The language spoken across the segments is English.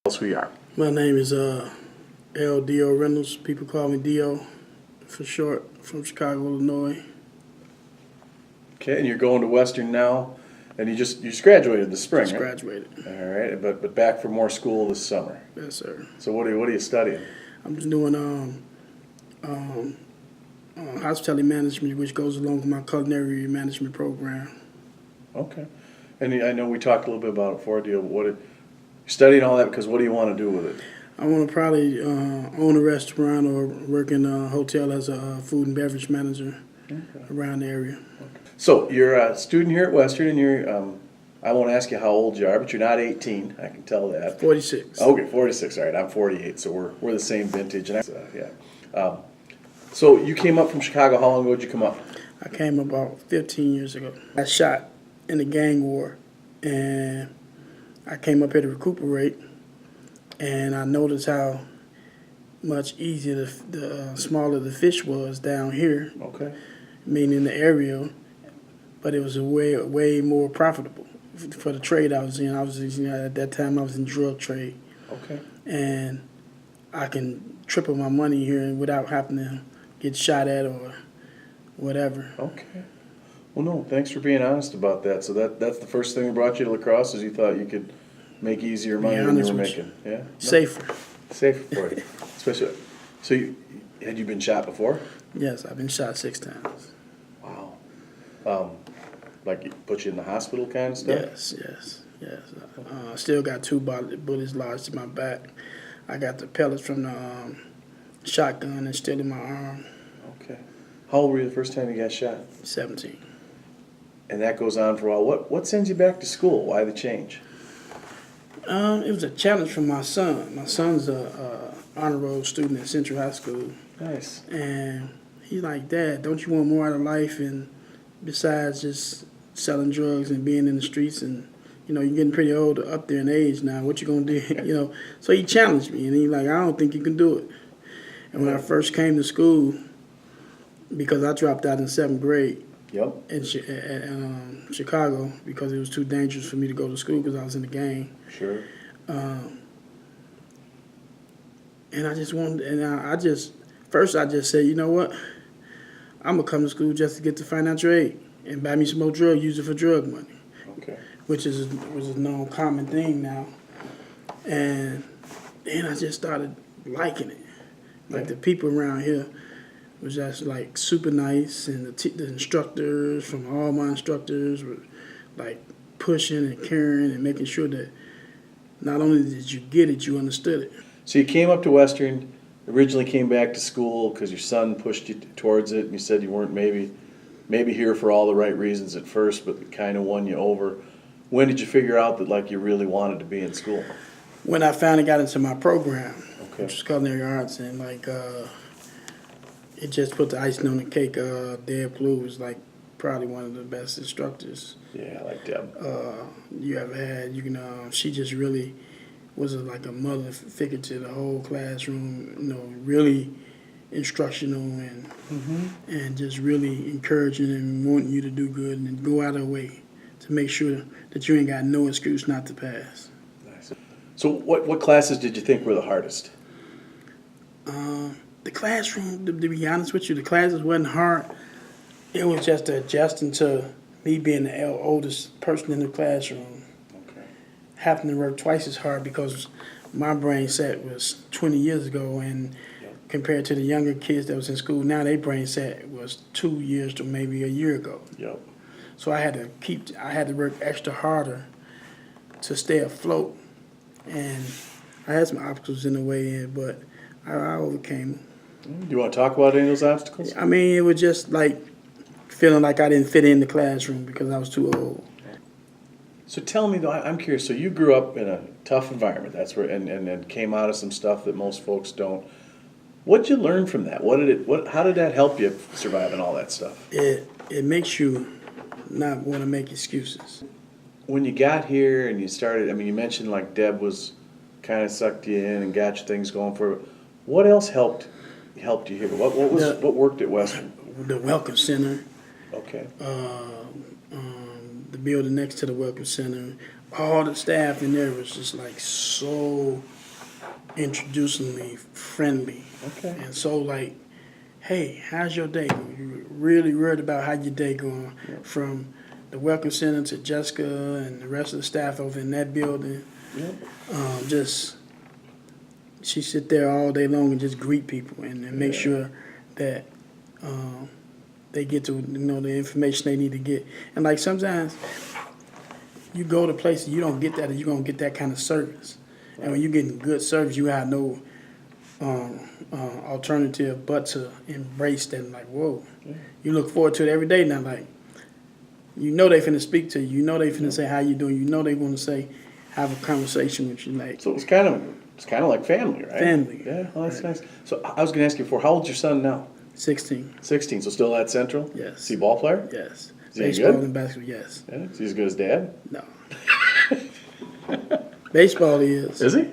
Else who you are. My name is L. Dio Reynolds. People call me Dio for short, from Chicago, Illinois. Okay, and you're going to Western now, and you just graduated this spring, Just right? graduated. All right, but back for more school this summer. Yes, sir. So what are you studying? I'm just doing hospitality management, which goes along with my culinary management program. Okay, and I know we talked a little bit about it before. You're studying all that because what do you want to do with it? I want to probably own a restaurant or work in a hotel as a food and beverage manager around the area. So you're a student here at Western, and you're I won't ask you how old you are, but you're not 18. I can tell that. 46. Okay, 46. All right, I'm 48, so we're the same vintage. And yeah. So you came up from Chicago. How long ago did you come up? I came about 15 years ago. I got shot in the gang war, and I came up here to recuperate, and I noticed how much easier the smaller the fish was down here, Okay. meaning the area, but it was way more profitable for the trade I was in. At that time I was in drug trade, Okay. and I can triple my money here without having to get shot at or whatever. Okay. Well, no, thanks for being honest about that. So that's the first thing that brought you to La Crosse is you thought you could make easier money than you were making. Yeah. No. Safer. Safer for you, especially. So had you been shot before? Yes, I've been shot 6 times. Wow. Like it put you in the hospital kind of stuff? Yes. I still got 2 bullets lodged in my back. I got the pellets from the shotgun and still in my arm. Okay. How old were you the first time you got shot? 17. And that goes on for a while. What sends you back to school? Why the change? It was a challenge for my son. My son's a honor roll student at Central High School. Nice. And he's like, Dad, don't you want more out of life and besides just selling drugs and being in the streets? And, you're getting pretty old, up there in age now. What you going to do? So he challenged me. And he's like, I don't think you can do it. And when I first came to school, because I dropped out in 7th grade, Yep. in Chicago, because it was too dangerous for me to go to school because I was in the gang. Sure. And I just wanted, and first I just said, you know what? I'm going to come to school just to get the financial aid and buy me some more drugs, use it for drug money. Okay. Which is a known common thing now. And then I just started liking it. Like the people around here was just like super nice, and the instructors, from all my instructors, were like pushing and caring and making sure that not only did you get it, you understood it. So you came up to Western, originally came back to school because your son pushed you towards it, and you said you weren't maybe here for all the right reasons at first, but it kind of won you over. When did you figure out that like you really wanted to be in school? When I finally got into my program, Okay. which was culinary arts, and it just put the icing on the cake. Deb Blue was like probably one of the best instructors Yeah, I like Deb. you ever had. She just really was like a mother figure to the whole classroom. Really instructional and just really encouraging and wanting you to do good and go out of her way to make sure that you ain't got no excuse not to pass. Nice. So what classes did you think were the hardest? The classroom, to be honest with you, the classes wasn't hard. It was just adjusting to me being the oldest person in the classroom, Okay. having to work twice as hard because my brain set was 20 years ago, and compared to the younger kids that was in school now, their brain set was 2 years to maybe a year ago. Yep. So I had to work extra harder to stay afloat, and I had some obstacles in the way, but I overcame them. Do you want to talk about any of those obstacles? I mean, it was just like feeling like I didn't fit in the classroom because I was too old. So tell me though, I'm curious. So you grew up in a tough environment. That's where, and came out of some stuff that most folks don't. What did you learn from that? How did that help you survive and all that stuff? It makes you not want to make excuses. When you got here and you started, I mean, you mentioned like Deb was kind of sucked you in and got you things going for. What else helped you here? What worked at Western? The Welcome Center, Okay. the building next to the Welcome Center, all the staff in there was just like so introducingly friendly. Okay. And so like, hey, how's your day going? You're really worried about how your day going. Yeah. From the welcome center to Jessica and the rest of the staff over in that building. Yep. Just she sit there all day long and just greet people and make Yeah. sure that they get to the information they need to get. And like sometimes you go to places you don't get that, or you don't get that kind of service. And when you're getting good service, you have no alternative but to embrace that. Like, whoa, you look forward to it every day now. Like, you know they finna speak to you. You know they finna say how you doing. You know they want to say, have a conversation with you. Like, So it's kind of like family, right? Family. Yeah, well, that's Right. nice. So I was going to ask you before, how old's your son now? 16. 16, so still at Central? Yes. Is he a ball player? Yes. Is he any Baseball good? and basketball, yes. Yeah. Is he as good as Dad? No. Baseball is. Is he?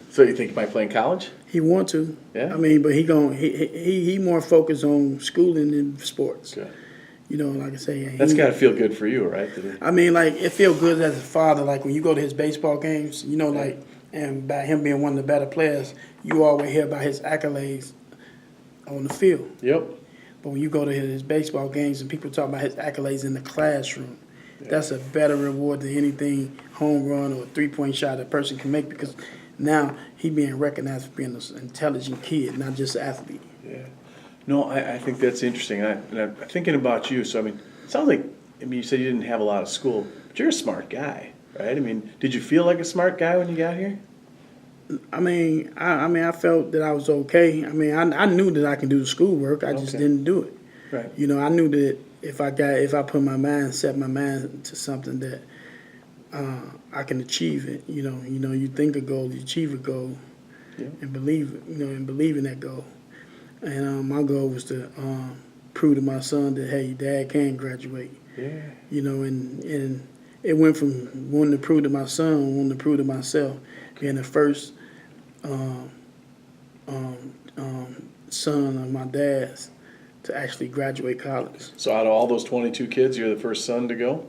So you think he might play in college? He want to. Yeah. I mean, but he more focused on schooling than sports. Good. You know, like I say. That's got to feel good for you, right? I mean, like, it feels good as a father. Like, when you go to his baseball games, you know, like, and by him being one of the better players, you always hear about his accolades on the field. Yep. But when you go to his baseball games and people talk about his accolades in the classroom, that's a better reward than anything home run or three-point shot a person can make, because now he being recognized for being an intelligent kid, not just an athlete. Yeah. No, I think that's interesting. And I'm thinking about you. So, I mean, it sounds like, you said you didn't have a lot of school, but you're a smart guy, right? I mean, did you feel like a smart guy when you got here? I mean, I felt that I was okay. I mean, I knew that I could do the schoolwork. I just Okay. didn't do it. Right. You know, I knew that if I put my mind, set my mind to something that I can achieve it. You know, you think a goal, you achieve a goal, Yeah. and believe in that goal. And my goal was to prove to my son that, hey, Dad can graduate. Yeah. You know, and it went from wanting to prove to my son, wanting to prove to myself, being the first son of my dad's to actually graduate college. So out of all those 22 kids, you're the first son to go?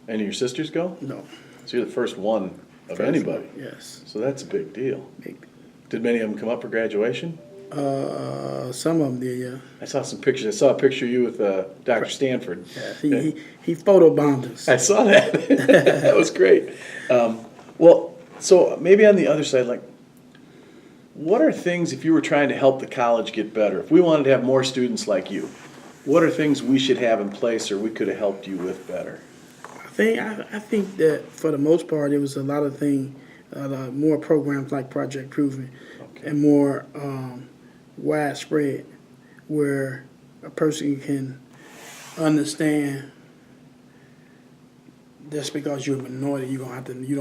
Any of your sisters go? No. So you're the first one of anybody. Yes. So that's a big deal. Big. Did many of them come up for graduation? Some of them did, yeah. I saw some pictures. I saw a picture of you with Dr. Stanford. Yeah, he photobombed us. I saw that. That was great. Well, so maybe on the other side, like, what are things, if you were trying to help the college get better, if we wanted to have more students like you, what are things we should have in place or we could have helped you with better? I think that for the most part, it was a lot of things, more programs like Project Proven, Okay. and more widespread, where a person can understand just because you're a minority, you don't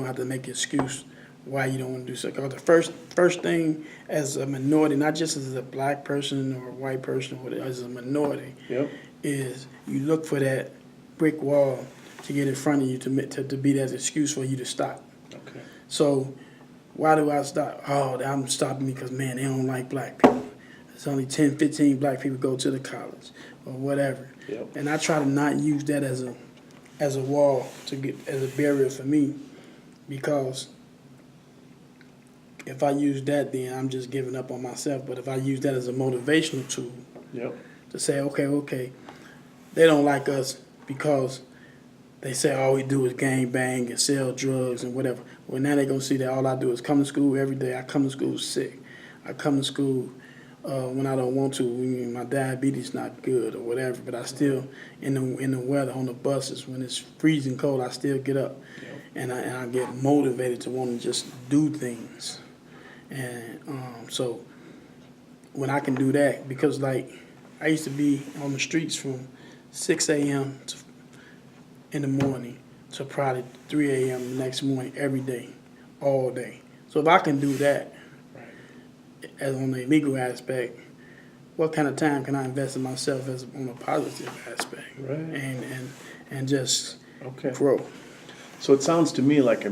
have to make an excuse why you don't want to do so. Because the first thing as a minority, not just as a black person or a white person, but as a minority, Yep. is you look for that brick wall to get in front of you to be that excuse for you to stop. Okay. So why do I stop? Oh, I'm stopping because, man, they don't like black people. There's only 10, 15 black people go to the college or whatever. Yep. And I try to not use that as a wall as a barrier for me, because if I use that, then I'm just giving up on myself. But if I use that as a motivational tool Yep. to say, okay, they don't like us because they say all we do is gang bang and sell drugs and whatever. Well, now they're going to see that all I do is come to school every day. I come to school sick. I come to school when I don't want to, when my diabetes not good or whatever. But I still, in the weather, on the buses, when it's freezing cold, I still get up. Yep. And I get motivated to want to just do things. And so when I can do that, because like I used to be on the streets from 6 a.m. in the morning to probably 3 a.m. the next morning every day, all day. So if I can do that, as on the legal aspect, what kind of time can I invest in myself as on a positive aspect? Right. And just Okay. grow. So it sounds to me like,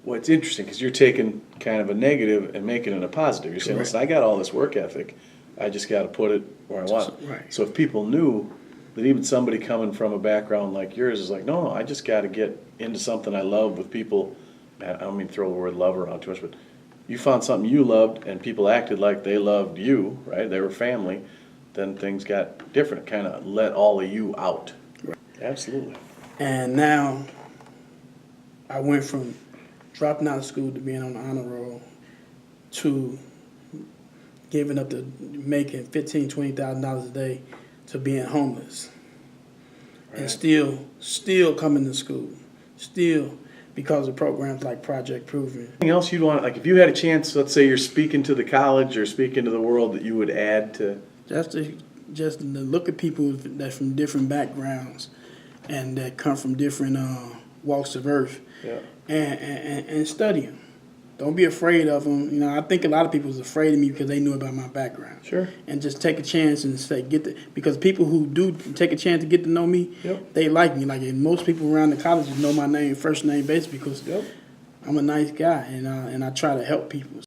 well, it's interesting because you're taking kind of a negative and making it a positive. You're saying, Correct. listen, I got all this work ethic. I just got to put it where I want it. Right. So if people knew that even somebody coming from a background like yours is like, no, I just got to get into something I love with people. Man, I don't mean to throw the word love around too much, but you found something you loved and people acted like they loved you, right? They were family, then things got different. Kind of let all of you out. Right. Absolutely. And now I went from dropping out of school to being on the honor roll to giving up to making $15,000-$20,000 a day to being homeless. Right. And still coming to school. Still because of programs like Project Proven. Anything else you'd want, like if you had a chance, let's say you're speaking to the college or speaking to the world, that you would add to? Just to look at people that's from different backgrounds and that come from different walks of earth, Yeah. and study them. Don't be afraid of them. You know, I think a lot of people was afraid of me because they knew about my background. Sure. And just take a chance and say because people who do take a chance to get to know me, Yep. they like me. Like most people around the colleges know my name, first name basis, because Yep. I'm a nice guy and I try to help people.